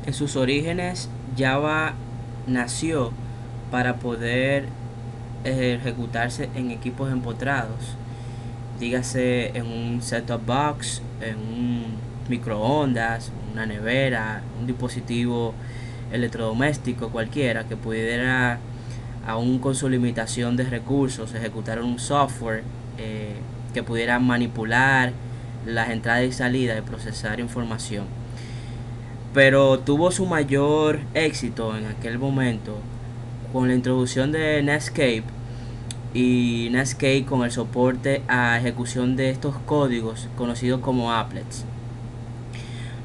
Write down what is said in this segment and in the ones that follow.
En sus orígenes, Java nació para poder ejecutarse en equipos empotrados, dígase en un set-top box, en un microondas, una nevera, un dispositivo electrodoméstico cualquiera que pudiera, aún con su limitación de recursos, ejecutar un software que pudiera manipular las entradas y salidas y procesar información. Pero tuvo su mayor éxito en aquel momento con la introducción de Netscape, y Netscape con el soporte a ejecución de estos códigos conocidos como applets.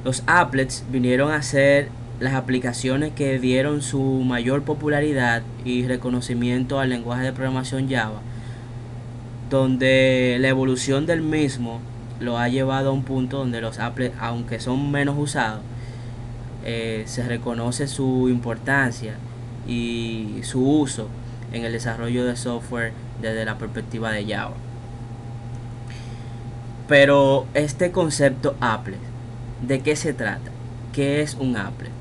Los applets vinieron a ser las aplicaciones que dieron su mayor popularidad y reconocimiento al lenguaje de programación Java, donde la evolución del mismo lo ha llevado a un punto donde los applets, aunque son menos usados, se reconoce su importancia y su uso en el desarrollo de software desde la perspectiva de Java. Pero este concepto applet, ¿de qué se trata? ¿Qué es un applet?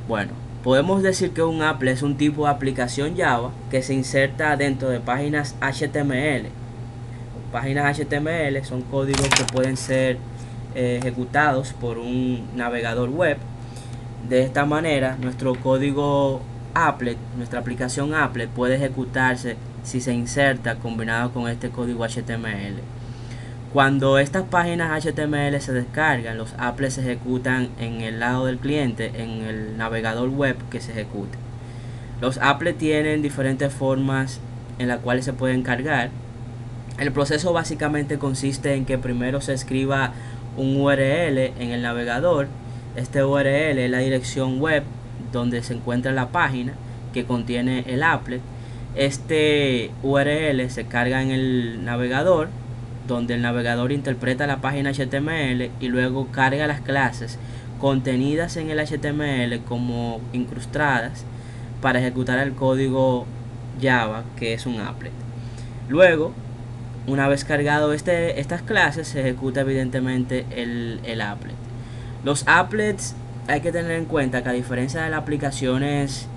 Bueno, podemos decir que un applet es un tipo de aplicación Java que se inserta dentro de páginas HTML. Páginas HTML son códigos que pueden ser ejecutados por un navegador web. De esta manera, nuestro código applet, nuestra aplicación applet puede ejecutarse si se inserta combinado con este código HTML. Cuando estas páginas HTML se descargan, los applets se ejecutan en el lado del cliente, en el navegador web que se ejecute. Los applets tienen diferentes formas en las cuales se pueden cargar. El proceso básicamente consiste en que primero se escriba un URL en el navegador. Este URL es la dirección web donde se encuentra la página que contiene el applet. Este URL se carga en el navegador, donde el navegador interpreta la página HTML y luego carga las clases contenidas en el HTML como incrustadas para ejecutar el código Java, que es un applet. Luego, una vez cargado estas clases, se ejecuta evidentemente el applet. Los applets hay que tener en cuenta que, a diferencia de las aplicaciones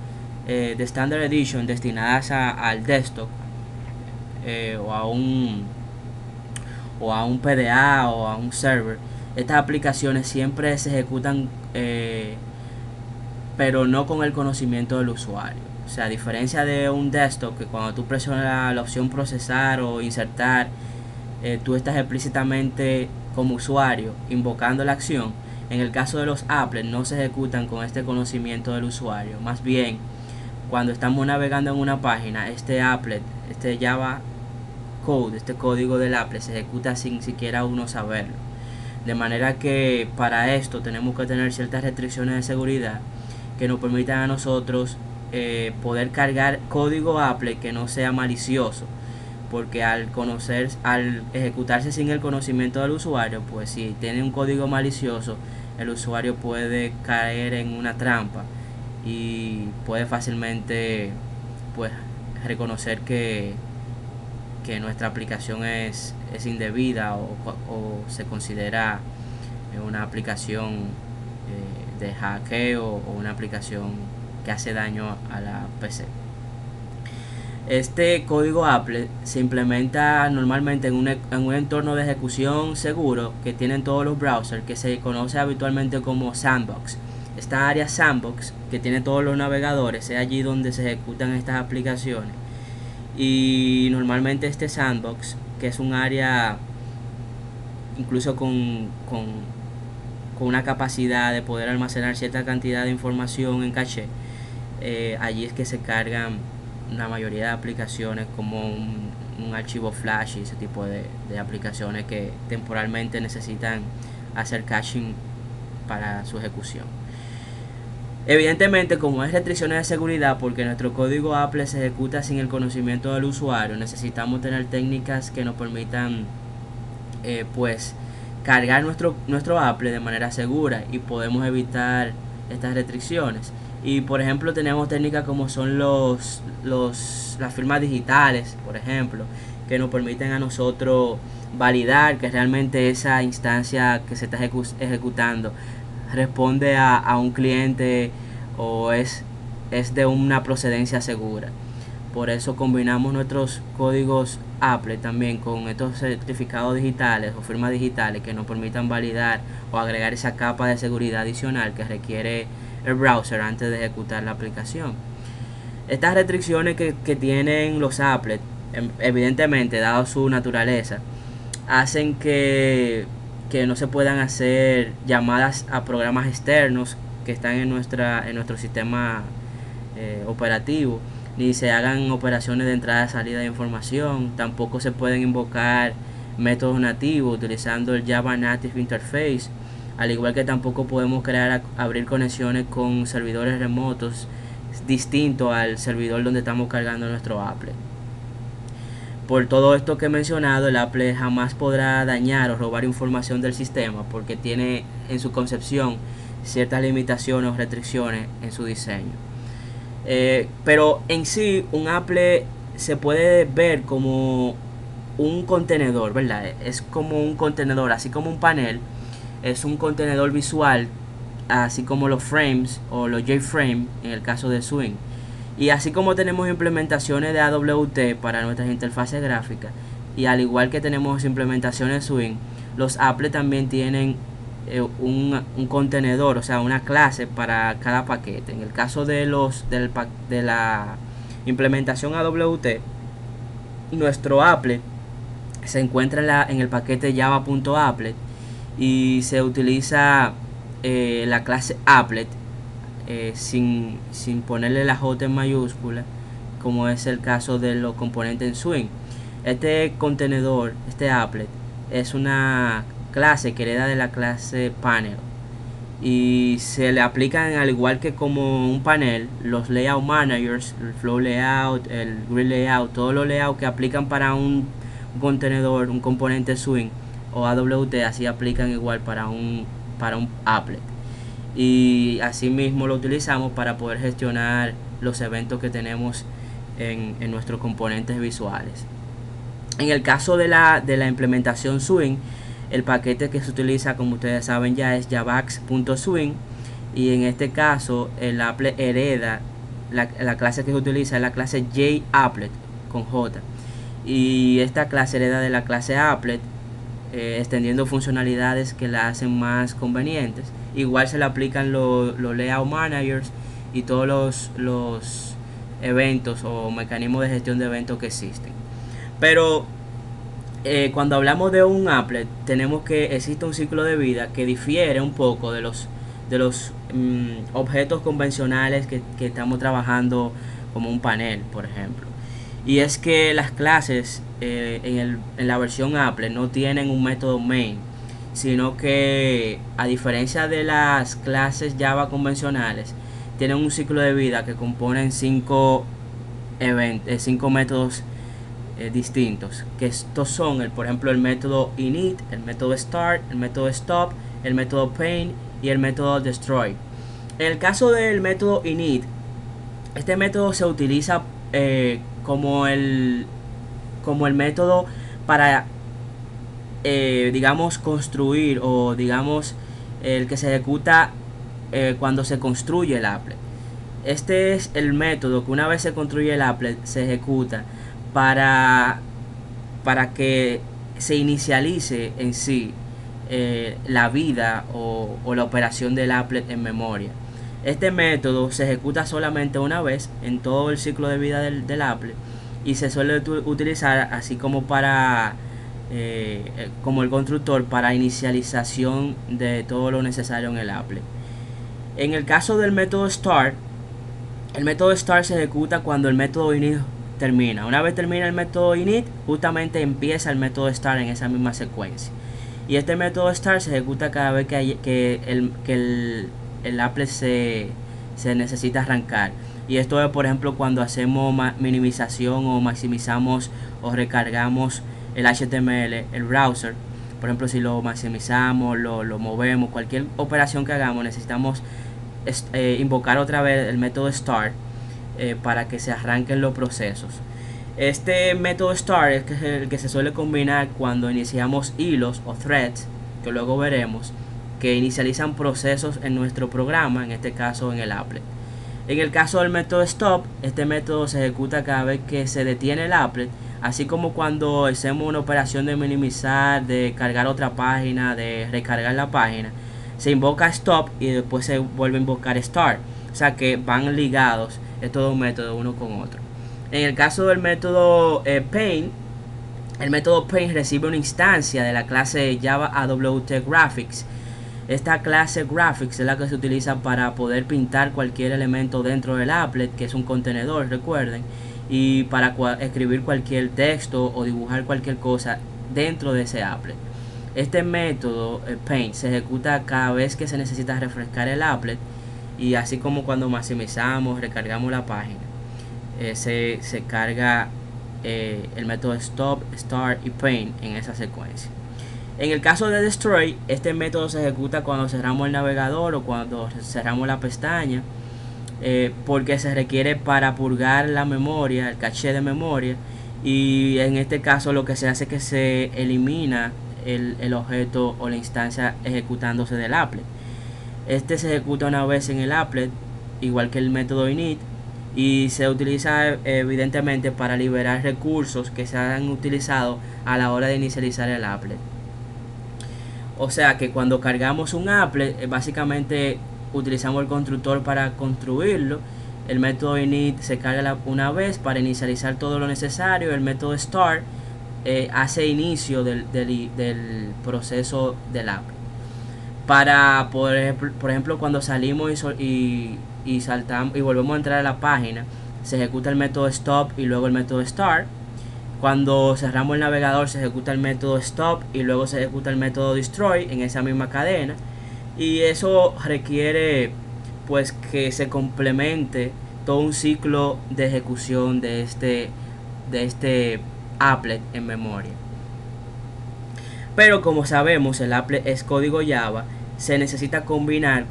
de Standard Edition destinadas al desktop o a un PDA o a un server, estas aplicaciones siempre se ejecutan pero no con el conocimiento del usuario. O sea, a diferencia de un desktop, que cuando tú presionas la opción procesar o insertar, tú estás explícitamente como usuario invocando la acción. En el caso de los applets no se ejecutan con este conocimiento del usuario. Más bien, cuando estamos navegando en una página, este applet, este Java code, este código del applet se ejecuta sin siquiera uno saberlo. De manera que para esto tenemos que tener ciertas restricciones de seguridad que nos permitan a nosotros poder cargar código applet que no sea malicioso, porque al ejecutarse sin el conocimiento del usuario, pues si tiene un código malicioso, el usuario puede caer en una trampa y puede fácilmente pues reconocer que nuestra aplicación es indebida o se considera una aplicación de hackeo o una aplicación que hace daño a la PC. Este código applet se implementa normalmente en un entorno de ejecución seguro que tienen todos los browsers, que se conoce habitualmente como sandbox. Esta área sandbox que tiene todos los navegadores es allí donde se ejecutan estas aplicaciones. Y normalmente este sandbox, que es un área incluso con una capacidad de poder almacenar cierta cantidad de información en caché, allí es que se cargan la mayoría de aplicaciones, como un archivo flash y ese tipo de aplicaciones que temporalmente necesitan hacer caching para su ejecución. Evidentemente, como hay restricciones de seguridad, porque nuestro código applet se ejecuta sin el conocimiento del usuario, necesitamos tener técnicas que nos permitan pues cargar nuestro applet de manera segura, y podemos evitar estas restricciones. Y por ejemplo tenemos técnicas como son las firmas digitales, por ejemplo, que nos permiten a nosotros validar que realmente esa instancia que se está ejecutando responde a un cliente o es de una procedencia segura. Por eso combinamos nuestros códigos Apple también con estos certificados digitales o firmas digitales que nos permitan validar o agregar esa capa de seguridad adicional que requiere el browser antes de ejecutar la aplicación. Estas restricciones que tienen los applets, evidentemente dado su naturaleza, hacen que no se puedan hacer llamadas a programas externos que están en nuestro sistema operativo, ni se hagan operaciones de entrada y salida de información. Tampoco se pueden invocar métodos nativos utilizando el Java Native Interface, al igual que tampoco podemos abrir conexiones con servidores remotos distintos al servidor donde estamos cargando nuestro applet. Por todo esto que he mencionado, el applet jamás podrá dañar o robar información del sistema porque tiene en su concepción ciertas limitaciones o restricciones en su diseño. Pero en sí un applet se puede ver como un contenedor, ¿verdad? Es como un contenedor, así como un panel es un contenedor visual, así como los frames o los JFrame en el caso de Swing. Y así como tenemos implementaciones de AWT para nuestras interfaces gráficas, y al igual que tenemos implementaciones de Swing, los applets también tienen un contenedor, o sea, una clase para cada paquete. En el caso de la implementación AWT, nuestro applet se encuentra en el paquete java.applet y se utiliza la clase applet sin ponerle la J en mayúscula, como es el caso de los componentes en Swing. Este contenedor, este applet, es una clase que hereda de la clase panel y se le aplican, al igual que como un panel, los layout managers, el flow layout, el grid layout, todos los layouts que aplican para un contenedor, un componente Swing o AWT, así aplican igual para un applet. Y así mismo lo utilizamos para poder gestionar los eventos que tenemos en nuestros componentes visuales. En el caso de la implementación Swing, el paquete que se utiliza, como ustedes saben ya, es javax.swing, y en este caso el applet hereda la clase que se utiliza es la clase JApplet con J, y esta clase hereda de la clase applet, extendiendo funcionalidades que la hacen más convenientes. Igual se le aplican los layout managers y todos los eventos o mecanismos de gestión de eventos que existen. Pero cuando hablamos de un applet, tenemos que existe un ciclo de vida que difiere un poco de los objetos convencionales que estamos trabajando, como un panel, por ejemplo. Y es que las clases en la versión applet no tienen un método main, sino que, a diferencia de las clases Java convencionales, tienen un ciclo de vida que componen 5 métodos distintos, que estos son por ejemplo el método init, el método start, el método stop, el método paint y el método destroy. En el caso del método init, este método se utiliza como el método para digamos construir, o digamos el que se ejecuta cuando se construye el applet. Este es el método que una vez se construye el applet se ejecuta para que se inicialice en sí la vida o la operación del applet en memoria. Este método se ejecuta solamente una vez en todo el ciclo de vida del applet y se suele utilizar así como como el constructor para inicialización de todo lo necesario en el applet. En el caso del método start, el método start se ejecuta cuando el método init termina. Una vez termina el método init, justamente empieza el método start en esa misma secuencia. Y este método start se ejecuta cada vez que el applet se necesita arrancar. Y esto es, por ejemplo, cuando hacemos minimización o maximizamos o recargamos el HTML, el browser. Por ejemplo, si lo maximizamos, lo movemos, cualquier operación que hagamos, necesitamos invocar otra vez el método start para que se arranquen los procesos. Este método start es el que se suele combinar cuando iniciamos hilos o threads, que luego veremos, que inicializan procesos en nuestro programa, en este caso en el applet. En el caso del método stop, este método se ejecuta cada vez que se detiene el applet, así como cuando hacemos una operación de minimizar, de cargar otra página, de recargar la página. Se invoca stop y después se vuelve a invocar start, o sea que van ligados estos dos métodos uno con otro. En el caso del método paint, el método paint recibe una instancia de la clase Java AWT Graphics. Esta clase Graphics es la que se utiliza para poder pintar cualquier elemento dentro del applet, que es un contenedor, recuerden, y para escribir cualquier texto o dibujar cualquier cosa dentro de ese applet. Este método paint se ejecuta cada vez que se necesita refrescar el applet, y así como cuando maximizamos, recargamos la página, se carga el método stop, start y paint en esa secuencia. En el caso de destroy, este método se ejecuta cuando cerramos el navegador o cuando cerramos la pestaña, porque se requiere para purgar la memoria, el caché de memoria, y en este caso lo que se hace es que se elimina el objeto o la instancia ejecutándose del applet. Este se ejecuta una vez en el applet, igual que el método init, y se utiliza evidentemente para liberar recursos que se han utilizado a la hora de inicializar el applet. O sea que cuando cargamos un applet, básicamente utilizamos el constructor para construirlo. El método init se carga una vez para inicializar todo lo necesario. El método start hace inicio del proceso del applet. Para por ejemplo, cuando salimos y saltamos y volvemos a entrar a la página, se ejecuta el método stop y luego el método start. Cuando cerramos el navegador, se ejecuta el método stop y luego se ejecuta el método destroy en esa misma cadena, y eso requiere pues que se complemente todo un ciclo de ejecución de este applet en memoria. Pero como sabemos, el applet es código Java, se necesita combinar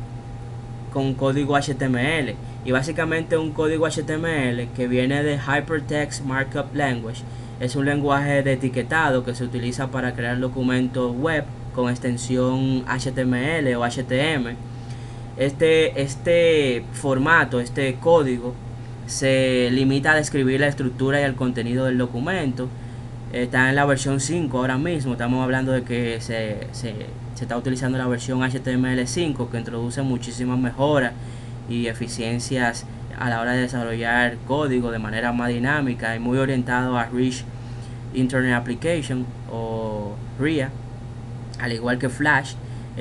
con código HTML, y básicamente un código HTML que viene de Hypertext Markup Language. Es un lenguaje de etiquetado que se utiliza para crear documentos web con extensión HTML o HTML. Este formato, este código, se limita a describir la estructura y el contenido del documento. Está en la versión 5 ahora mismo. Estamos hablando de que se está utilizando la versión HTML5, que introduce muchísimas mejoras y eficiencias a la hora de desarrollar código de manera más dinámica y muy orientado a Rich Internet Application o RIA, al igual que Flash.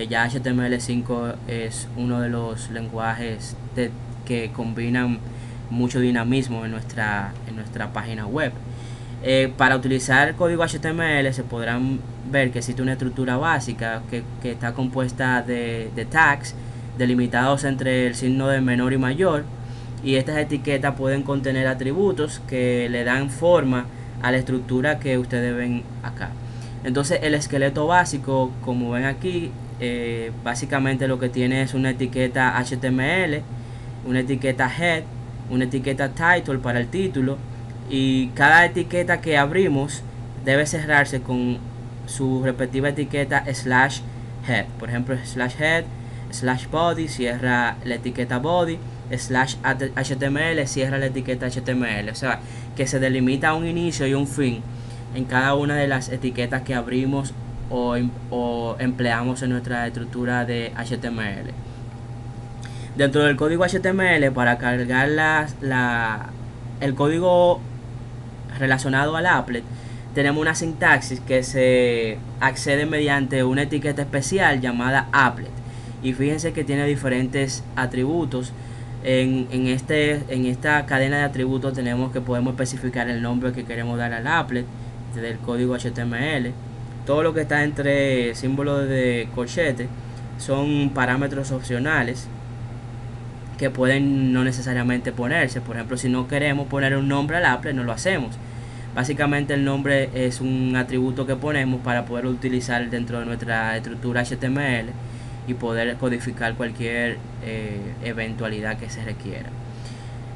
Ya HTML5 es uno de los lenguajes que combinan mucho dinamismo en nuestra página web. Para utilizar código HTML se podrán ver que existe una estructura básica que está compuesta de tags delimitados entre el signo de menor y mayor, y estas etiquetas pueden contener atributos que le dan forma a la estructura que ustedes ven acá. Entonces el esqueleto básico, como ven aquí, básicamente lo que tiene es una etiqueta HTML, una etiqueta head, una etiqueta title para el título, y cada etiqueta que abrimos debe cerrarse con su respectiva etiqueta slash head. Por ejemplo, slash head, slash body cierra la etiqueta body, slash HTML cierra la etiqueta HTML. O sea que se delimita un inicio y un fin en cada una de las etiquetas que abrimos o empleamos en nuestra estructura de HTML. Dentro del código HTML, para cargar el código relacionado al applet, tenemos una sintaxis que se accede mediante una etiqueta especial llamada applet, y fíjense que tiene diferentes atributos. En esta cadena de atributos podemos especificar el nombre que queremos dar al applet del código HTML. Todo lo que está entre símbolos de corchete son parámetros opcionales que pueden no necesariamente ponerse. Por ejemplo, si no queremos poner un nombre al applet, no lo hacemos. Básicamente el nombre es un atributo que ponemos para poder utilizar dentro de nuestra estructura HTML y poder codificar cualquier eventualidad que se requiera.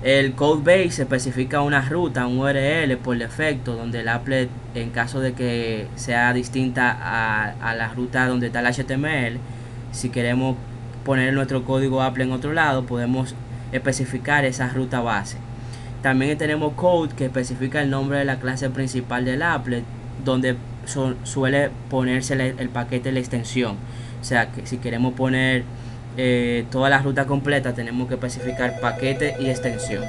El codebase especifica una ruta, un URL por defecto, donde el applet, en caso de que sea distinta a la ruta donde está el HTML, si queremos poner nuestro código Applet en otro lado, podemos especificar esa ruta base. También tenemos code, que especifica el nombre de la clase principal del applet, donde suele ponerse el paquete de la extensión. O sea que si queremos poner toda la ruta completa, tenemos que especificar paquete y extensión.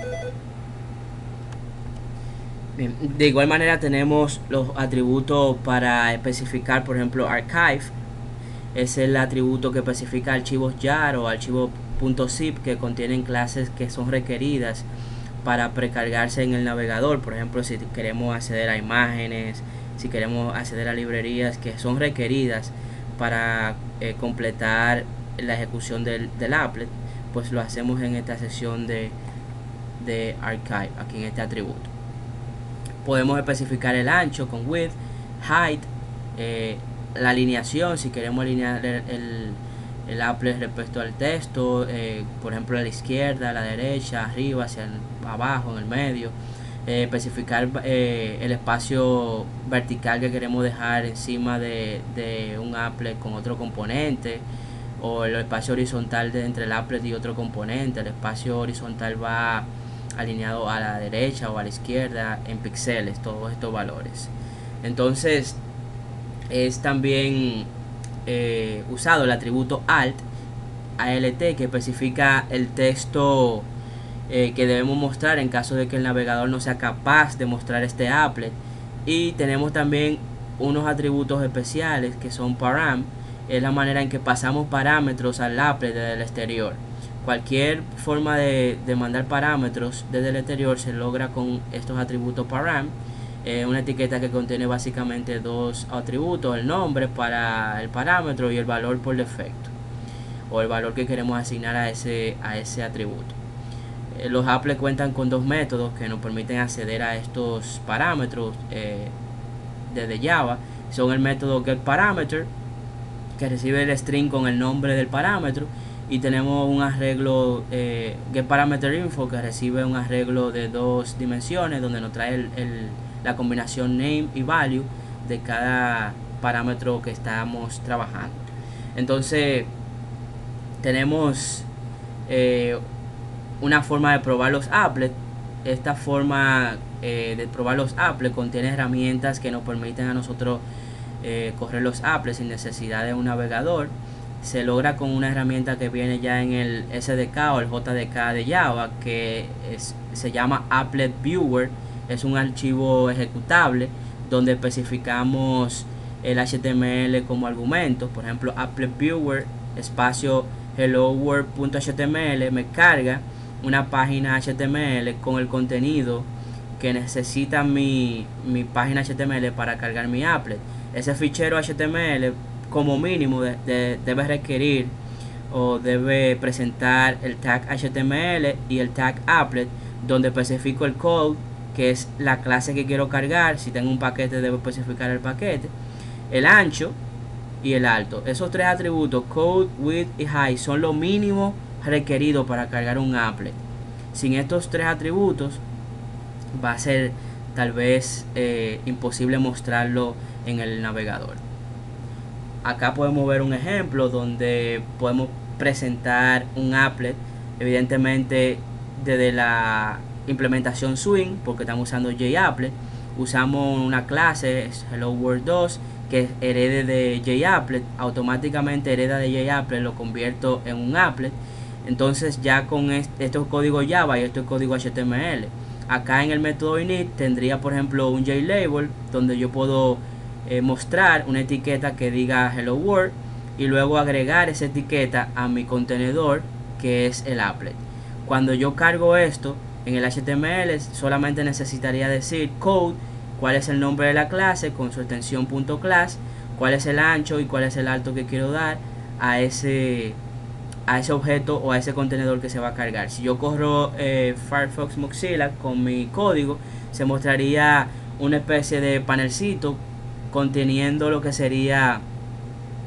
Bien, de igual manera tenemos los atributos para especificar, por ejemplo, archive. Es el atributo que especifica archivos jar o archivos .zip que contienen clases que son requeridas para precargarse en el navegador. Por ejemplo, si queremos acceder a imágenes, si queremos acceder a librerías que son requeridas para completar la ejecución del applet, pues lo hacemos en esta sección de archive, aquí en este atributo. Podemos especificar el ancho con width, height, la alineación, si queremos alinear el applet respecto al texto, por ejemplo a la izquierda, a la derecha, arriba, hacia abajo, en el medio. Especificar el espacio vertical que queremos dejar encima de un applet con otro componente, o el espacio horizontal entre el applet y otro componente. El espacio horizontal va alineado a la derecha o a la izquierda en píxeles, todos estos valores. Entonces es también usado el atributo alt que especifica el texto que debemos mostrar en caso de que el navegador no sea capaz de mostrar este applet. Y tenemos también unos atributos especiales que son param. Es la manera en que pasamos parámetros al applet desde el exterior. Cualquier forma de mandar parámetros desde el exterior se logra con estos atributos param. Una etiqueta que contiene básicamente dos atributos: el nombre para el parámetro y el valor por defecto, o el valor que queremos asignar a ese atributo. Los applets cuentan con dos métodos que nos permiten acceder a estos parámetros desde Java. Son el método getParameter, que recibe el string con el nombre del parámetro, y tenemos un arreglo getParameterInfo, que recibe un arreglo de dos dimensiones donde nos trae la combinación name y value de cada parámetro que estamos trabajando. Entonces tenemos una forma de probar los applets. Esta forma de probar los applets contiene herramientas que nos permiten a nosotros correr los applets sin necesidad de un navegador. Se logra con una herramienta que viene ya en el SDK o el JDK de Java, que se llama Applet Viewer. Es un archivo ejecutable donde especificamos el HTML como argumento. Por ejemplo, Applet Viewer espacio hello world.html me carga una página HTML con el contenido que necesita mi página HTML para cargar mi applet. Ese fichero HTML como mínimo debe requerir o debe presentar el tag HTML y el tag applet, donde especifico el code, que es la clase que quiero cargar. Si tengo un paquete, debo especificar el paquete, el ancho y el alto. Esos tres atributos, code, width y height, son lo mínimo requerido para cargar un applet. Sin estos tres atributos va a ser tal vez imposible mostrarlo en el navegador. Acá podemos ver un ejemplo donde podemos presentar un applet, evidentemente desde la implementación Swing, porque estamos usando JApplet. Usamos una clase Hello World 2 que herede de JApplet, automáticamente hereda de JApplet, lo convierto en un applet. Entonces ya con estos códigos Java y estos códigos HTML, acá en el método init tendría por ejemplo un JLabel, donde yo puedo mostrar una etiqueta que diga Hello World y luego agregar esa etiqueta a mi contenedor, que es el applet. Cuando yo cargo esto en el HTML, solamente necesitaría decir code, cuál es el nombre de la clase con su extensión .class, cuál es el ancho y cuál es el alto que quiero dar a ese objeto o a ese contenedor que se va a cargar. Si yo corro Firefox Mozilla con mi código, se mostraría una especie de panelcito conteniendo lo que sería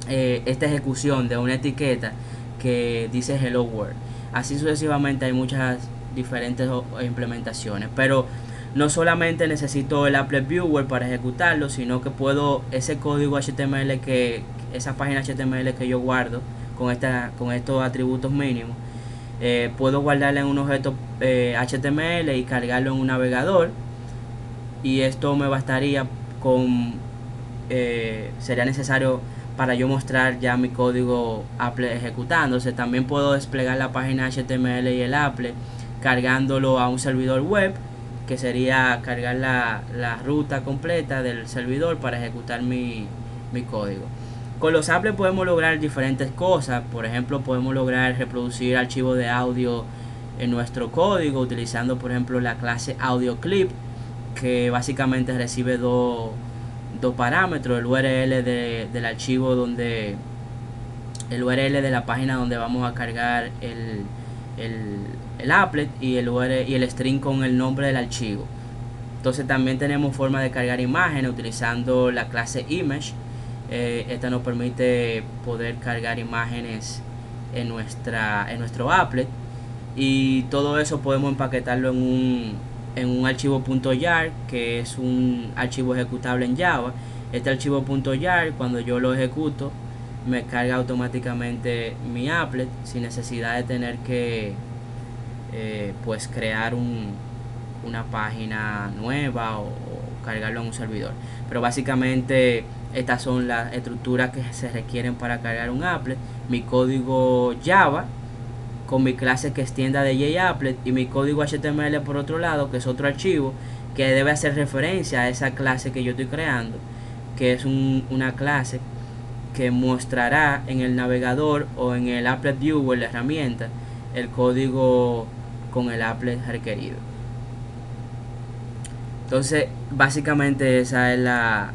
esta ejecución de una etiqueta que dice Hello World. Así sucesivamente hay muchas diferentes implementaciones, pero no solamente necesito el Applet Viewer para ejecutarlo, sino que puedo ese código HTML esa página HTML que yo guardo con estos atributos mínimos, puedo guardarla en un objeto HTML y cargarlo en un navegador, y esto me bastaría con sería necesario para yo mostrar ya mi código Apple ejecutándose. También puedo desplegar la página HTML y el Apple cargándolo a un servidor web, que sería cargar la ruta completa del servidor para ejecutar mi código. Con los Apple podemos lograr diferentes cosas. Por ejemplo, podemos lograr reproducir archivos de audio en nuestro código utilizando, por ejemplo, la clase AudioClip, que básicamente recibe dos parámetros: el URL del archivo, donde el URL de la página donde vamos a cargar el applet, y el string con el nombre del archivo. Entonces también tenemos forma de cargar imágenes utilizando la clase image. Esta nos permite poder cargar imágenes en nuestro applet, y todo eso podemos empaquetarlo en un archivo .jar, que es un archivo ejecutable en Java. Este archivo .jar, cuando yo lo ejecuto, me carga automáticamente mi applet sin necesidad de tener que pues crear una página nueva o cargarlo en un servidor. Pero básicamente estas son las estructuras que se requieren para cargar un applet: mi código Java con mi clase que extienda de JApplet, y mi código HTML por otro lado, que es otro archivo que debe hacer referencia a esa clase que yo estoy creando, que es una clase que mostrará en el navegador o en el Applet Viewer, la herramienta, el código con el applet requerido. Entonces básicamente esa es la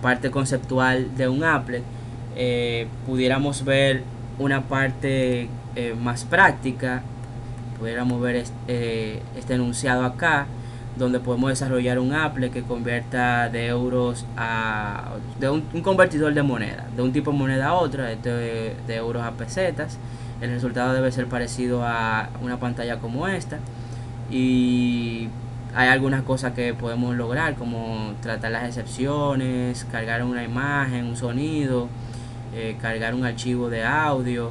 parte conceptual de un applet. Pudiéramos ver una parte más práctica. Pudiéramos ver este enunciado acá, donde podemos desarrollar un applet que convierta de euros de un convertidor de moneda, de un tipo de moneda a otra, de euros a pesetas. El resultado debe ser parecido a una pantalla como esta, y hay algunas cosas que podemos lograr, como tratar las excepciones, cargar una imagen, un sonido, cargar un archivo de audio,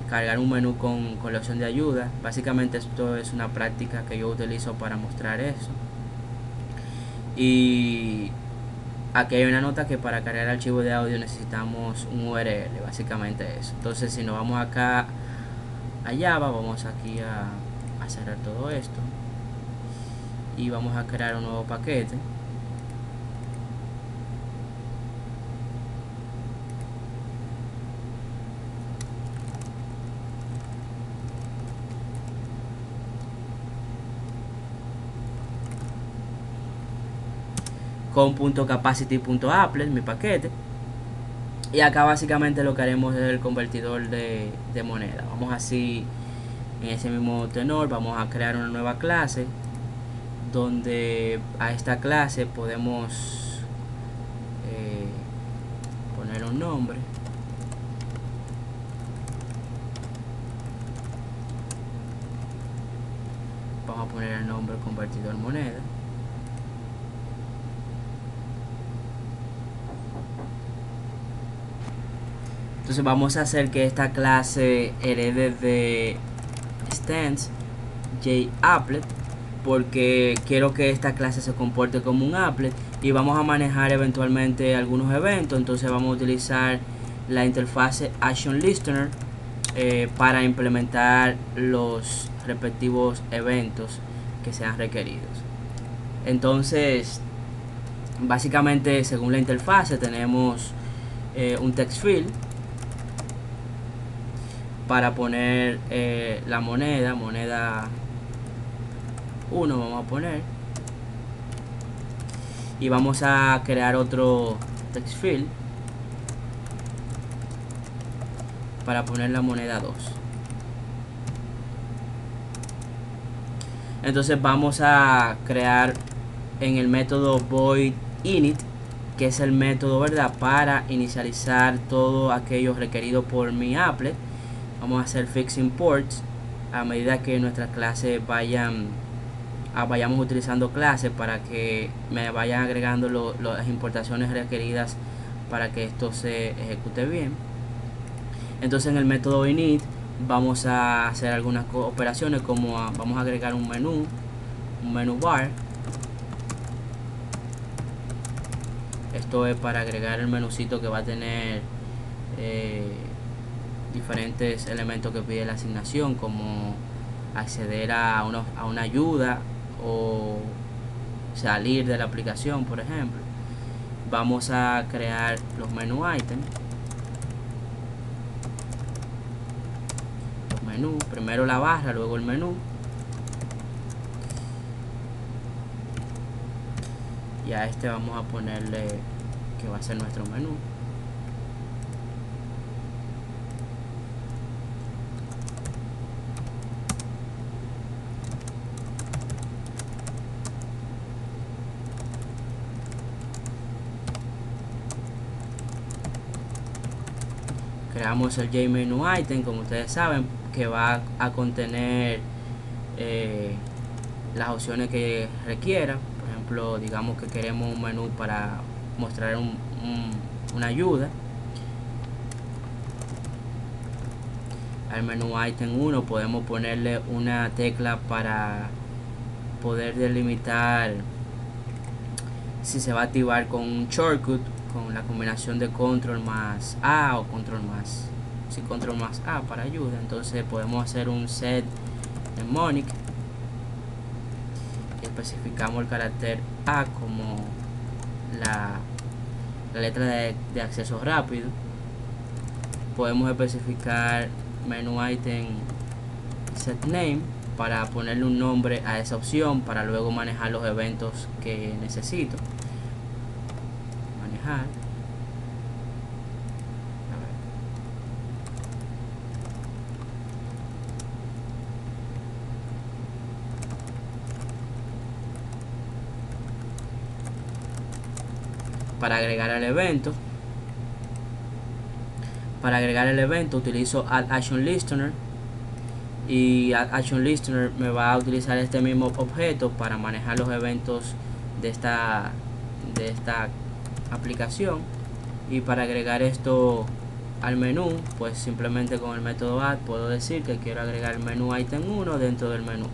cargar un menú con colección de ayuda. Básicamente esto es una práctica que yo utilizo para mostrar eso. Y aquí hay una nota que para cargar archivo de audio necesitamos un URL, básicamente eso. Entonces si nos vamos acá a Java, vamos aquí a cerrar todo esto y vamos a crear un nuevo paquete. Con .capacity.applet, mi paquete. Y acá básicamente lo que haremos es el convertidor de moneda. Vamos así, en ese mismo tenor, vamos a crear una nueva clase, donde a esta clase podemos poner un nombre. Vamos a poner el nombre convertidor moneda. Entonces vamos a hacer que esta clase herede de stance JApplet, porque quiero que esta clase se comporte como un applet, y vamos a manejar eventualmente algunos eventos. Entonces vamos a utilizar la interfase ActionListener para implementar los respectivos eventos que sean requeridos. Entonces básicamente, según la interfase, tenemos un text field para poner la moneda 1 vamos a poner, y vamos a crear otro text field para poner la moneda 2. Entonces vamos a crear en el método void init, que es el método, ¿verdad?, para inicializar todo aquello requerido por mi applet. Vamos a hacer fix imports a medida que nuestras clases vayamos utilizando clases, para que me vayan agregando las importaciones requeridas para que esto se ejecute bien. Entonces en el método init vamos a hacer algunas operaciones como vamos a agregar un menú bar. Esto es para agregar el menucito que va a tener diferentes elementos que pide la asignación, como acceder a una ayuda o salir de la aplicación, por ejemplo. Vamos a crear los menú items. Los menús, primero la barra, luego el menú. Y a este vamos a ponerle que va a ser nuestro menú. Creamos el JMenuItem, como ustedes saben, que va a contener las opciones que requiera. Por ejemplo, digamos que queremos un menú para mostrar una ayuda. Al menú item 1 podemos ponerle una tecla para poder delimitar si se va a activar con un shortcut, con la combinación de control más A o control más A para ayuda. Entonces podemos hacer un set mnemonic y especificamos el carácter A como la letra de acceso rápido. Podemos especificar menú item set name para ponerle un nombre a esa opción para luego manejar los eventos que necesito manejar. Para agregar el evento utilizo add action listener, y add action listener me va a utilizar este mismo objeto para manejar los eventos de esta aplicación. Y para agregar esto al menú, pues simplemente con el método add puedo decir que quiero agregar el menú item 1 dentro del menú,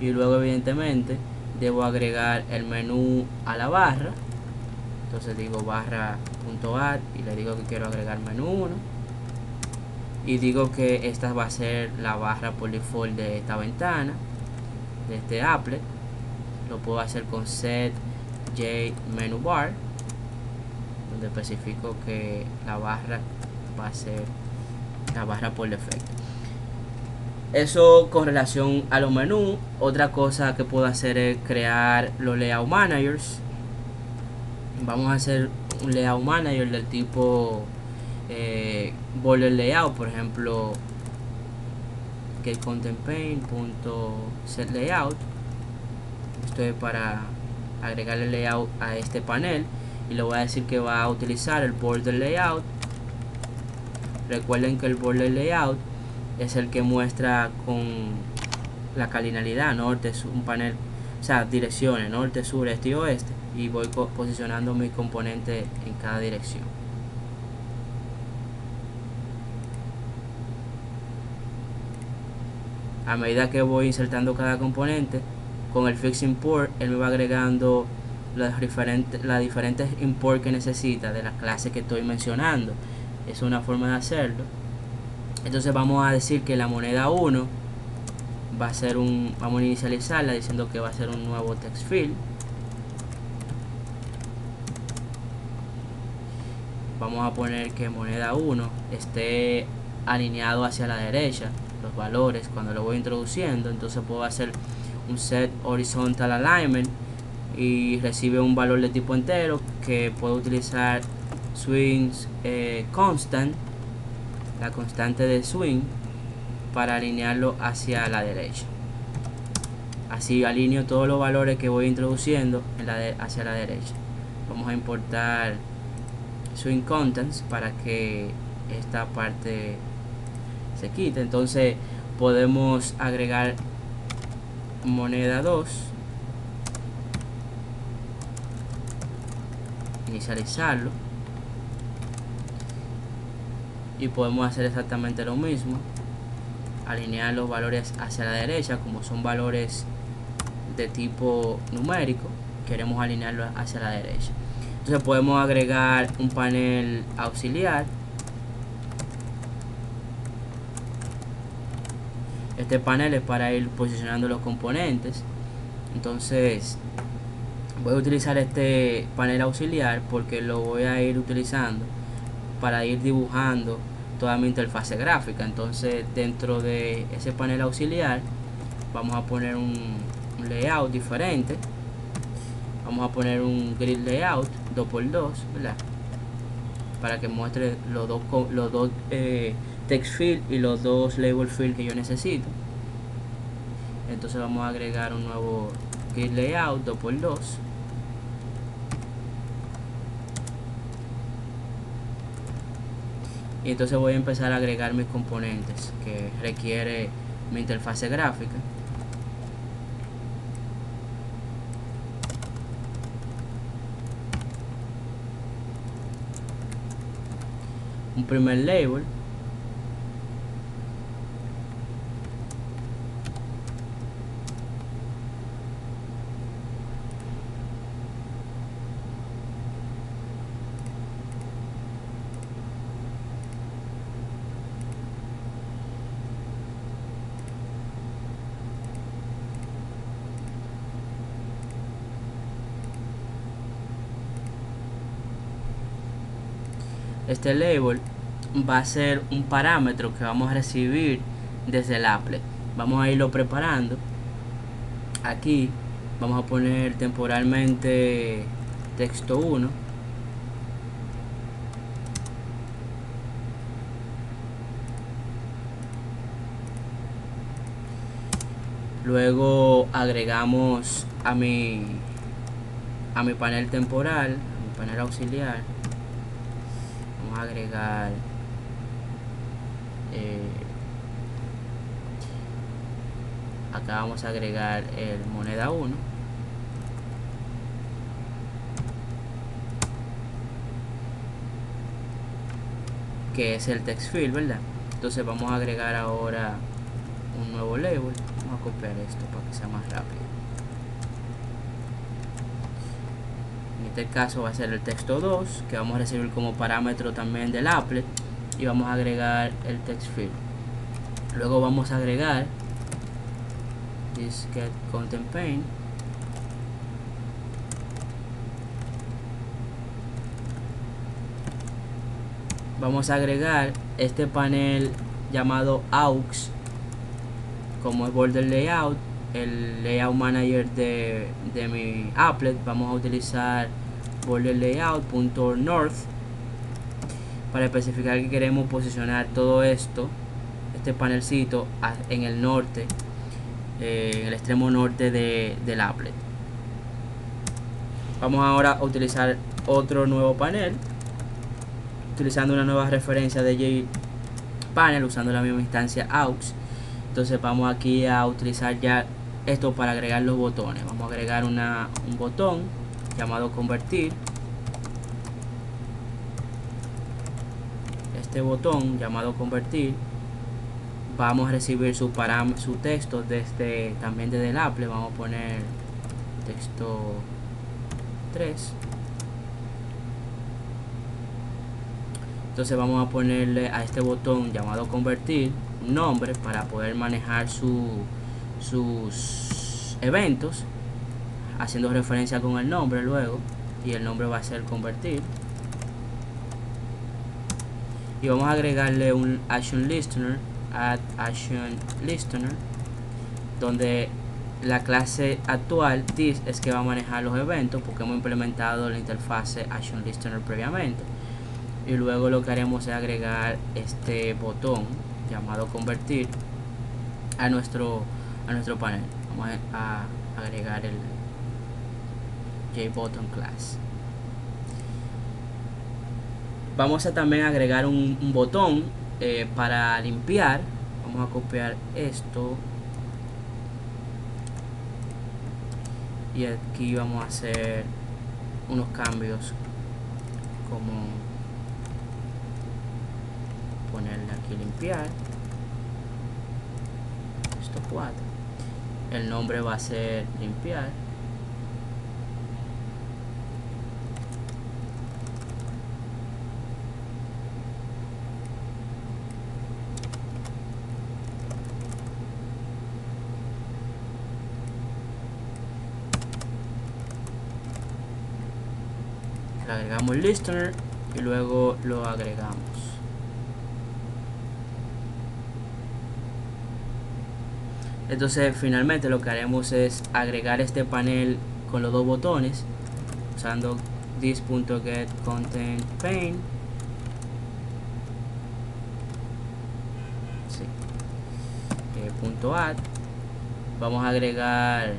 y luego evidentemente debo agregar el menú a la barra. Entonces digo barra.add y le digo que quiero agregar menú 1, y digo que esta va a ser la barra por default de esta ventana, de este applet. Lo puedo hacer con set jMenuBar, donde especifico que la barra va a ser la barra por defecto. Eso con relación a los menús. Otra cosa que puedo hacer es crear los layout managers. Vamos a hacer un layout manager del tipo border layout, por ejemplo, que content pane.set layout. Esto es para agregarle layout a este panel, y le voy a decir que va a utilizar el border layout. Recuerden que el border layout es el que muestra con la cardinalidad norte, un panel, o sea, direcciones norte, sur, este y oeste, y voy posicionando mis componentes en cada dirección. A medida que voy insertando cada componente, con el fix import él me va agregando las diferentes import que necesita de las clases que estoy mencionando. Es una forma de hacerlo. Entonces vamos a decir que la moneda 1 va a ser vamos a inicializarla diciendo que va a ser un nuevo text field. Vamos a poner que moneda 1 esté alineado hacia la derecha los valores cuando lo voy introduciendo. Entonces puedo hacer un set horizontal alignment y recibe un valor de tipo entero, que puedo utilizar swings constant, la constante de swing, para alinearlo hacia la derecha. Así alineo todos los valores que voy introduciendo hacia la derecha. Vamos a importar swing contents para que esta parte se quite. Entonces podemos agregar moneda 2, inicializarlo, y podemos hacer exactamente lo mismo, alinear los valores hacia la derecha. Como son valores de tipo numérico, queremos alinearlo hacia la derecha. Entonces podemos agregar un panel auxiliar. Este panel es para ir posicionando los componentes. Entonces voy a utilizar este panel auxiliar porque lo voy a ir utilizando para ir dibujando toda mi interfase gráfica. Entonces dentro de ese panel auxiliar vamos a poner un layout diferente. Vamos a poner un grid layout 2x2, ¿verdad? Para que muestre los dos text field y los dos label field que yo necesito. Entonces vamos a agregar un nuevo grid layout 2x2. Y entonces voy a empezar a agregar mis componentes que requiere mi interfase gráfica. Un primer label, este label va a ser un parámetro que vamos a recibir desde el applet. Vamos a irlo preparando. Aquí vamos a poner temporalmente texto 1. Luego agregamos a mi panel temporal, a mi panel auxiliar. Vamos a agregar acá vamos a agregar el moneda 1, que es el text field, ¿verdad? Entonces vamos a agregar ahora un nuevo label. Vamos a copiar esto para que sea más rápido. En este caso va a ser el texto 2, que vamos a recibir como parámetro también del applet, y vamos a agregar el text field. Luego vamos a agregar this get content pane. Vamos a agregar este panel llamado aux como es border layout, el layout manager de mi applet. Vamos a utilizar border layout.north para especificar que queremos posicionar todo esto, este panelcito, en el norte, en el extremo norte del applet. Vamos ahora a utilizar otro nuevo panel, utilizando una nueva referencia de JPanel, usando la misma instancia aux. Entonces vamos aquí a utilizar ya esto para agregar los botones. Vamos a agregar un botón llamado convertir. Este botón llamado convertir, vamos a recibir su texto también desde el applet. Vamos a poner texto 3. Entonces vamos a ponerle a este botón llamado convertir un nombre para poder manejar sus eventos, haciendo referencia con el nombre luego, y el nombre va a ser convertir. Y vamos a agregarle un action listener, add action listener, donde la clase actual this es que va a manejar los eventos, porque hemos implementado la interfase action listener previamente. Y luego lo que haremos es agregar este botón llamado convertir a nuestro panel. Vamos a agregar el JButton class. Vamos a también agregar un botón para limpiar. Vamos a copiar esto y aquí vamos a hacer unos cambios, como ponerle aquí limpiar. Esto 4. El nombre va a ser limpiar. Le agregamos listener y luego lo agregamos. Entonces finalmente lo que haremos es agregar este panel con los dos botones usando this.getContentPane. Sí. .add. Vamos a agregar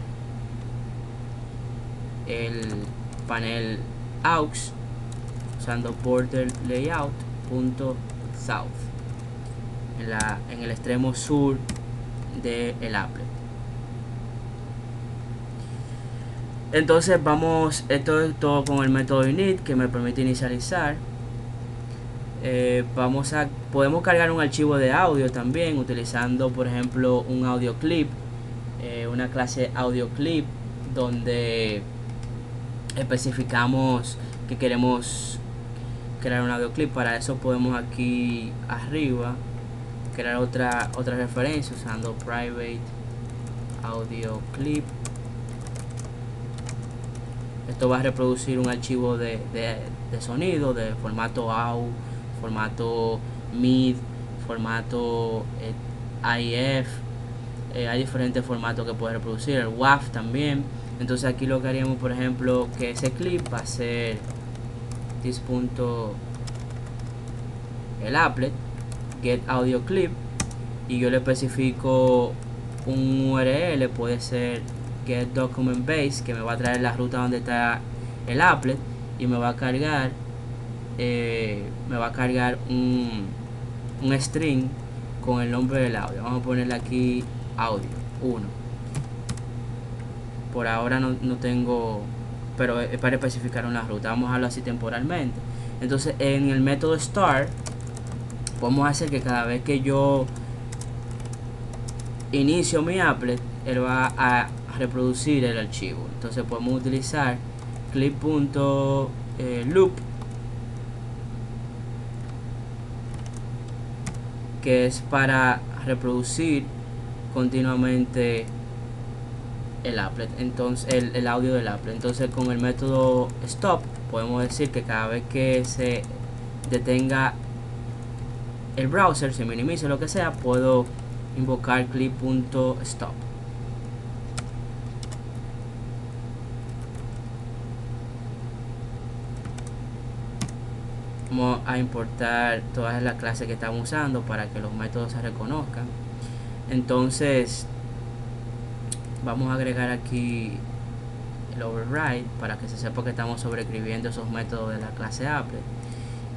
el panel aux usando border layout.south en el extremo sur del applet. Entonces vamos, esto es todo con el método init que me permite inicializar. Podemos cargar un archivo de audio también utilizando por ejemplo un audio clip, una clase audio clip donde especificamos que queremos crear un audio clip. Para eso podemos aquí arriba crear otra referencia usando private audio clip. Esto va a reproducir un archivo de sonido de formato AU, formato MID, formato AIF. Hay diferentes formatos que puede reproducir, el WAV también. Entonces aquí lo que haríamos, por ejemplo, que ese clip va a ser el applet get audio clip y yo le especifico un URL, puede ser get document base, que me va a traer la ruta donde está el applet y me va a cargar un string con el nombre del audio. Vamos a ponerle aquí audio 1. Por ahora no tengo, pero es para especificar una ruta. Vamos a dejarlo así temporalmente. Entonces en el método start podemos hacer que cada vez que yo inicio mi applet, él va a reproducir el archivo. Entonces podemos utilizar clip.loop, que es para reproducir continuamente el applet, entonces el audio del applet. Entonces con el método stop podemos decir que cada vez que se detenga el browser, se minimice lo que sea, puedo invocar clip.stop. Vamos a importar todas las clases que estamos usando para que los métodos se reconozcan. Entonces vamos a agregar aquí el override para que se sepa que estamos sobreescribiendo esos métodos de la clase applet.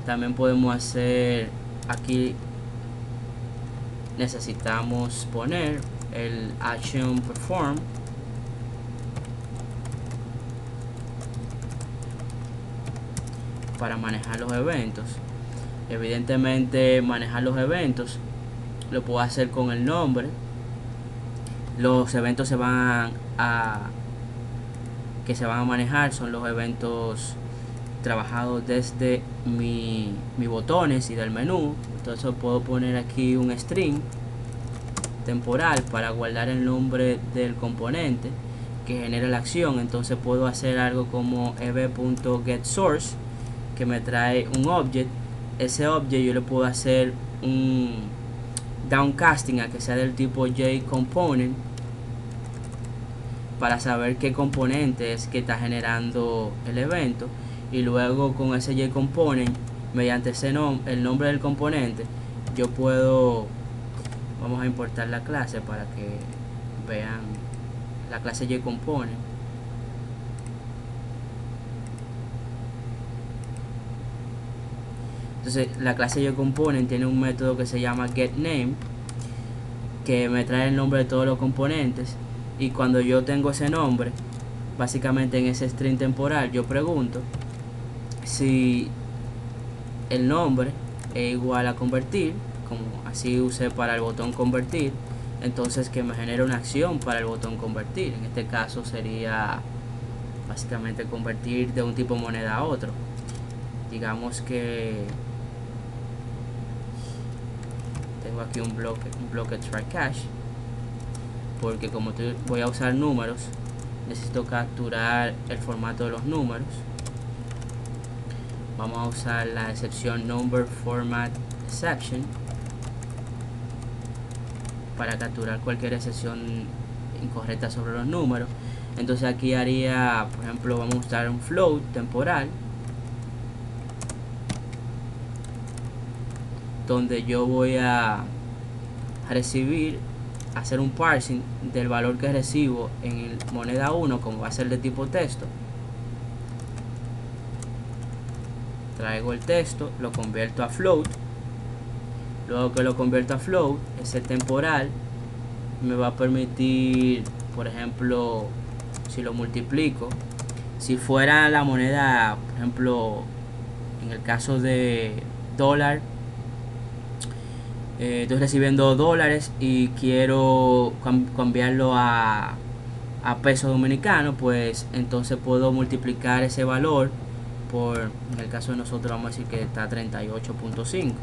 También podemos hacer aquí, necesitamos poner el action perform para manejar los eventos. Evidentemente manejar los eventos lo puedo hacer con el nombre. Los eventos que se van a manejar son los eventos trabajados desde mi botones y del menú. Entonces puedo poner aquí un string temporal para guardar el nombre del componente que genera la acción. Entonces puedo hacer algo como ev.getSource, que me trae un object. Ese object yo le puedo hacer un downcasting a que sea del tipo JComponent para saber qué componente es que está generando el evento, y luego con ese JComponent, mediante el nombre del componente, yo puedo, vamos a importar la clase para que vean la clase JComponent. Entonces la clase JComponent tiene un método que se llama getName, que me trae el nombre de todos los componentes, y cuando yo tengo ese nombre, básicamente en ese string temporal yo pregunto si el nombre es igual a convertir, como así usé para el botón convertir, entonces que me genere una acción para el botón convertir. En este caso sería básicamente convertir de un tipo de moneda a otro. Digamos que tengo aquí un bloque try cash, porque como voy a usar números, necesito capturar el formato de los números. Vamos a usar la excepción number format exception para capturar cualquier excepción incorrecta sobre los números. Entonces aquí haría, por ejemplo, vamos a usar un float temporal, donde yo voy a recibir, hacer un parsing del valor que recibo en moneda 1, como va a ser de tipo texto. Traigo el texto, lo convierto a float. Luego que lo convierto a float, ese temporal me va a permitir, por ejemplo, si lo multiplico, si fuera la moneda, por ejemplo, en el caso de dólar, estoy recibiendo dólares y quiero cambiarlo a peso dominicano, pues entonces puedo multiplicar ese valor por, en el caso de nosotros vamos a decir que está 38.5,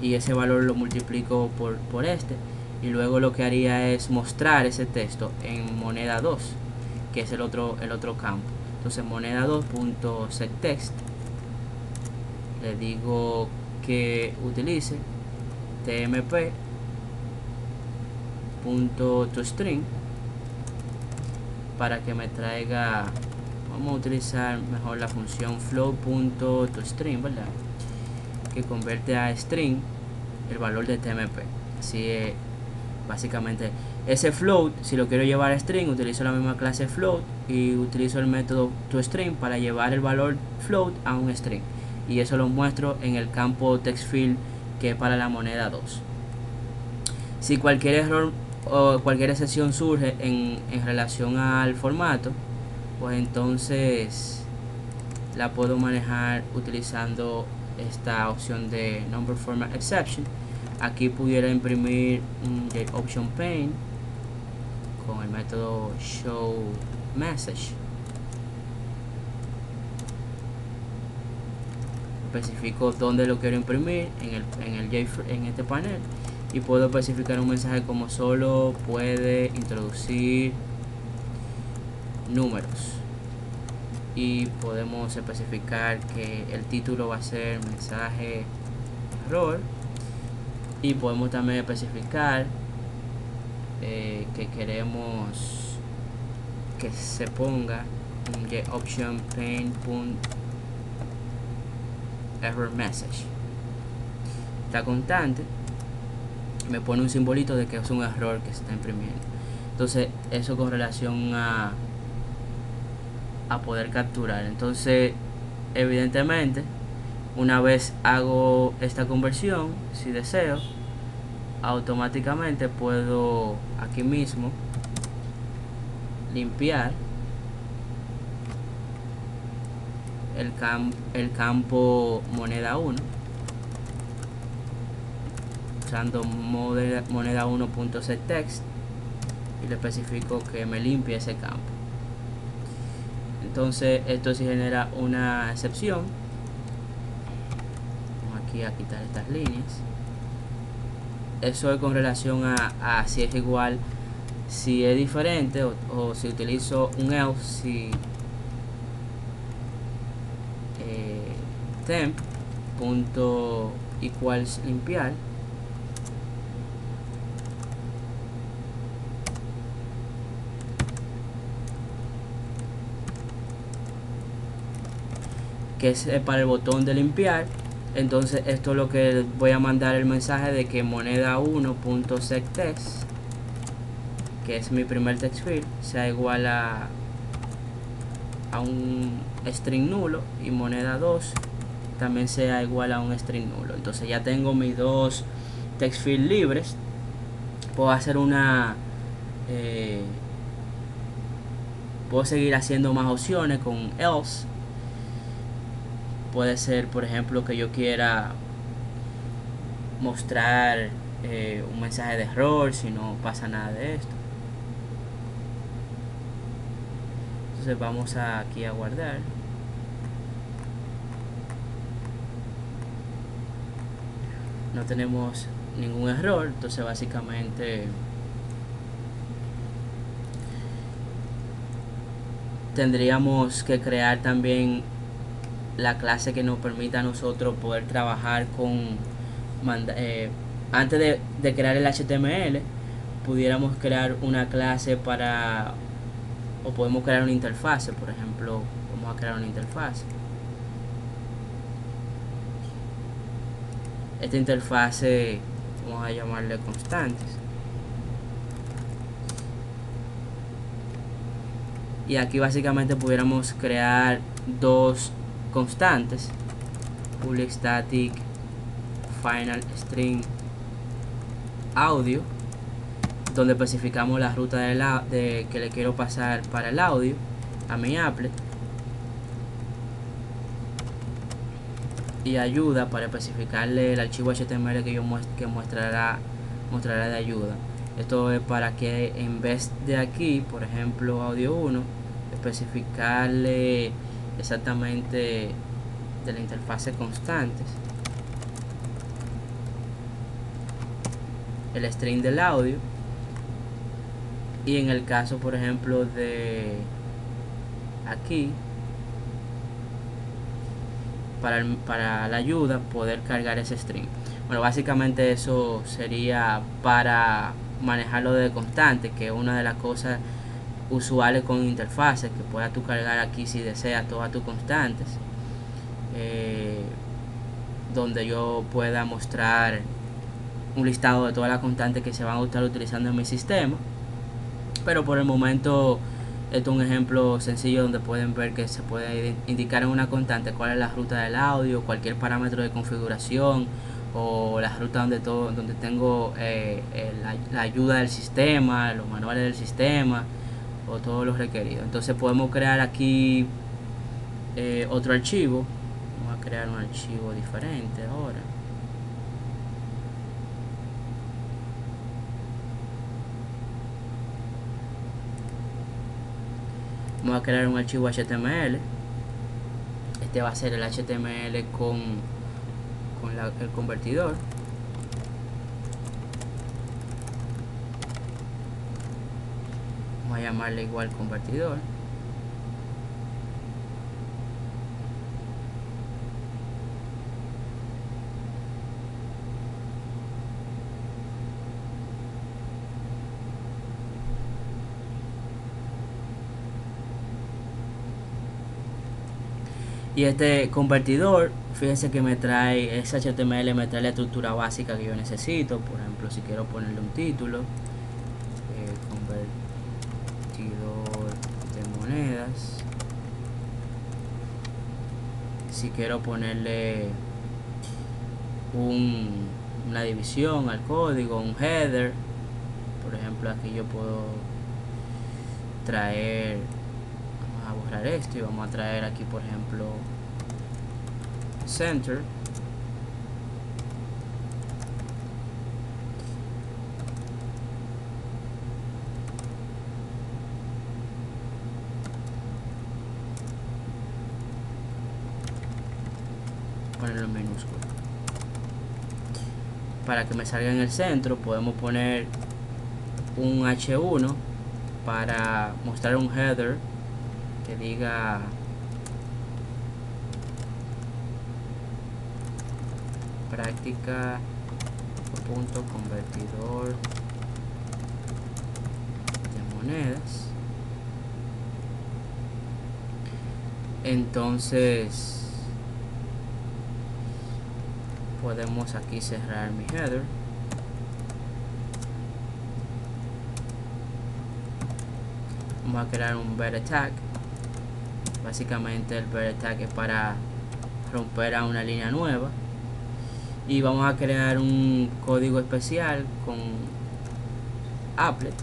y ese valor lo multiplico por este, y luego lo que haría es mostrar ese texto en moneda 2, que es el otro campo. Entonces moneda 2.setText, le digo que utilice tmp.toString para que me traiga, vamos a utilizar mejor la función float.toString, ¿verdad?, que convierte a string el valor de tmp. Así es, básicamente ese float, si lo quiero llevar a string, utilizo la misma clase float y utilizo el método toString para llevar el valor float a un string, y eso lo muestro en el campo textfield, que es para la moneda 2. Si cualquier error o cualquier excepción surge en relación al formato, pues entonces la puedo manejar utilizando esta opción de number format exception. Aquí pudiera imprimir un option pane con el método show message. Especifico dónde lo quiero imprimir en este panel, y puedo especificar un mensaje como solo puede introducir números, y podemos especificar que el título va a ser mensaje error, y podemos también especificar que queremos que se ponga un option pane error message. Está constante, me pone un simbolito de que es un error que se está imprimiendo. Entonces eso con relación a poder capturar. Entonces evidentemente una vez hago esta conversión, si deseo, automáticamente puedo aquí mismo limpiar el campo moneda 1 usando moneda 1.setText, y le especifico que me limpie ese campo. Entonces esto sí genera una excepción. Vamos aquí a quitar estas líneas. Eso es con relación a si es igual, si es diferente, o si utilizo un else, si temp.equals limpiar, que es para el botón de limpiar. Entonces esto es lo que voy a mandar el mensaje de que moneda 1.setText, que es mi primer text field, sea igual a un string nulo, y moneda 2 también sea igual a un string nulo. Entonces ya tengo mis dos text fields libres. Puedo hacer puedo seguir haciendo más opciones con else. Puede ser, por ejemplo, que yo quiera mostrar un mensaje de error si no pasa nada de esto. Entonces vamos aquí a guardar. No tenemos ningún error, entonces básicamente tendríamos que crear también la clase que nos permita a nosotros poder trabajar con antes de crear el HTML pudiéramos crear una clase para, o podemos crear una interfase. Por ejemplo, vamos a crear una interfase. Esta interfase vamos a llamarle constantes, y aquí básicamente pudiéramos crear dos constantes: public static final string audio, donde especificamos la ruta que le quiero pasar para el audio a mi applet, y ayuda para especificarle el archivo HTML que mostrará de ayuda. Esto es para que en vez de aquí, por ejemplo, audio 1, especificarle exactamente de la interfase constantes el string del audio, y en el caso, por ejemplo, de aquí, para la ayuda, poder cargar ese string. Bueno, básicamente eso sería para manejarlo de constante, que es una de las cosas usuales con interfaces, que puedas tú cargar aquí si deseas todas tus constantes, donde yo pueda mostrar un listado de todas las constantes que se van a estar utilizando en mi sistema. Pero por el momento esto es un ejemplo sencillo donde pueden ver que se puede indicar en una constante cuál es la ruta del audio, cualquier parámetro de configuración, o la ruta donde tengo la ayuda del sistema, los manuales del sistema o todos los requeridos. Entonces podemos crear aquí otro archivo. Vamos a crear un archivo diferente ahora. Vamos a crear un archivo HTML. Este va a ser el HTML con el convertidor. Vamos a llamarle igual convertidor. Y este convertidor, fíjense que me trae, ese HTML me trae la estructura básica que yo necesito. Por ejemplo, si quiero ponerle un título, convertidor de monedas. Si quiero ponerle una división al código, un header, por ejemplo, aquí yo puedo traer, vamos a borrar esto y vamos a traer aquí, por ejemplo, center. Ponerlo en minúsculo para que me salga en el centro. Podemos poner un H1 para mostrar un header que diga práctica punto convertidor de monedas. Entonces podemos aquí cerrar mi header. Vamos a crear un beta tag. Básicamente el beta tag es para romper a una línea nueva. Y vamos a crear un código especial con applet.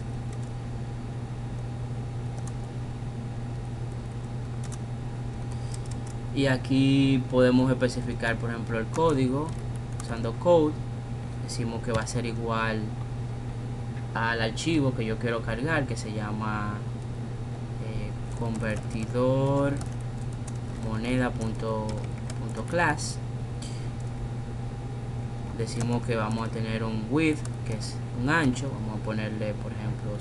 Y aquí podemos especificar, por ejemplo, el código usando code. decimos que va a ser igual al archivo que yo quiero cargar, que se llama convertidor moneda.class. Decimos que vamos a tener un width, que es un ancho, vamos a ponerle por ejemplo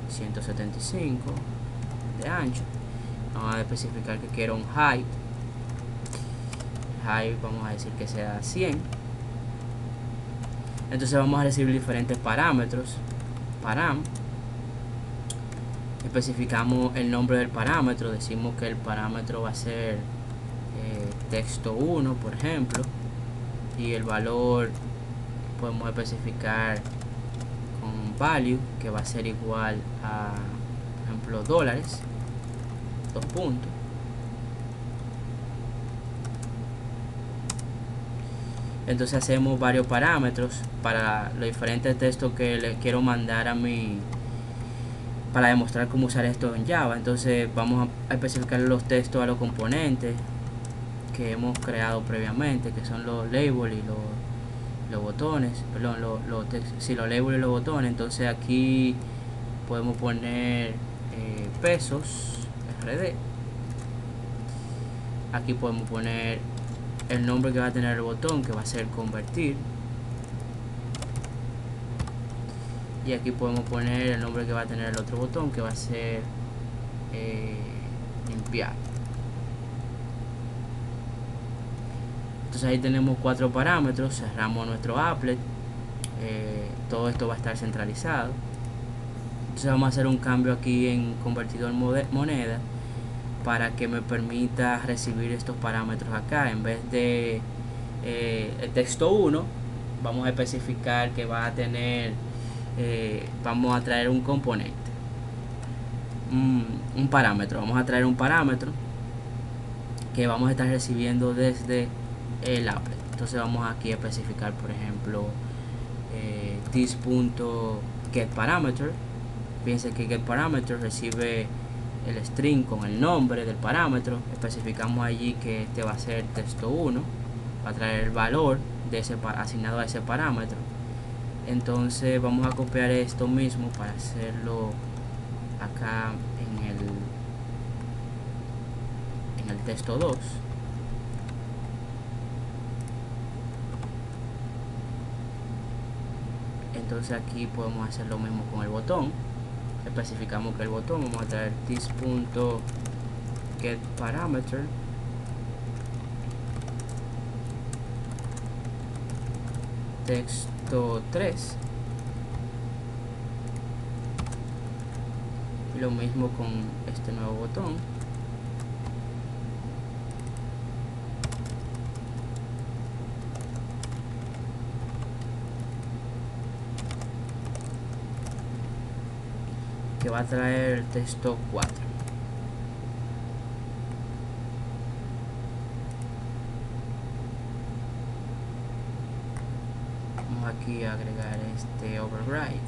175 de ancho. Vamos a especificar que quiero un height. Height vamos a decir que sea 100. Entonces vamos a recibir diferentes parámetros. Param. Especificamos el nombre del parámetro. Decimos que el parámetro va a ser texto 1, por ejemplo. Y el valor podemos especificar con value, que va a ser igual a, por ejemplo, dólares. 2 puntos. Entonces hacemos varios parámetros para los diferentes textos que les quiero mandar a mi, para demostrar cómo usar esto en Java. Entonces vamos a especificar los textos a los componentes que hemos creado previamente, que son los labels y los botones, perdón, los labels y los botones. Entonces aquí podemos poner pesos RD. Aquí podemos poner el nombre que va a tener el botón, que va a ser convertir, y aquí podemos poner el nombre que va a tener el otro botón, que va a ser limpiar. Entonces ahí tenemos 4 parámetros. Cerramos nuestro applet. Todo esto va a estar centralizado. Entonces vamos a hacer un cambio aquí en convertidor moneda para que me permita recibir estos parámetros acá. En vez de el texto 1, vamos a especificar que va a tener, vamos a traer un componente, un parámetro. Vamos a traer un parámetro que vamos a estar recibiendo desde el applet. Entonces vamos aquí a especificar, por ejemplo, this.getParameter. Fíjense que getParameter recibe el string con el nombre del parámetro. Especificamos allí que este va a ser texto 1, va a traer el valor de ese asignado a ese parámetro. Entonces vamos a copiar esto mismo para hacerlo acá en el texto 2. Entonces aquí podemos hacer lo mismo con el botón. Especificamos que el botón, vamos a traer this.getParameter, texto 3, y lo mismo con este nuevo botón. Que va a traer el texto 4. Vamos aquí a agregar este override.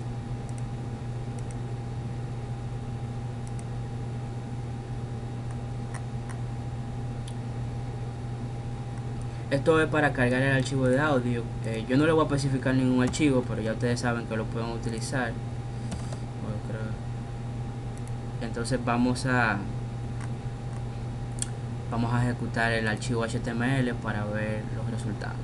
Esto es para cargar el archivo de audio. Yo no le voy a especificar ningún archivo, pero ya ustedes saben que lo pueden utilizar. Entonces vamos a ejecutar el archivo HTML para ver los resultados.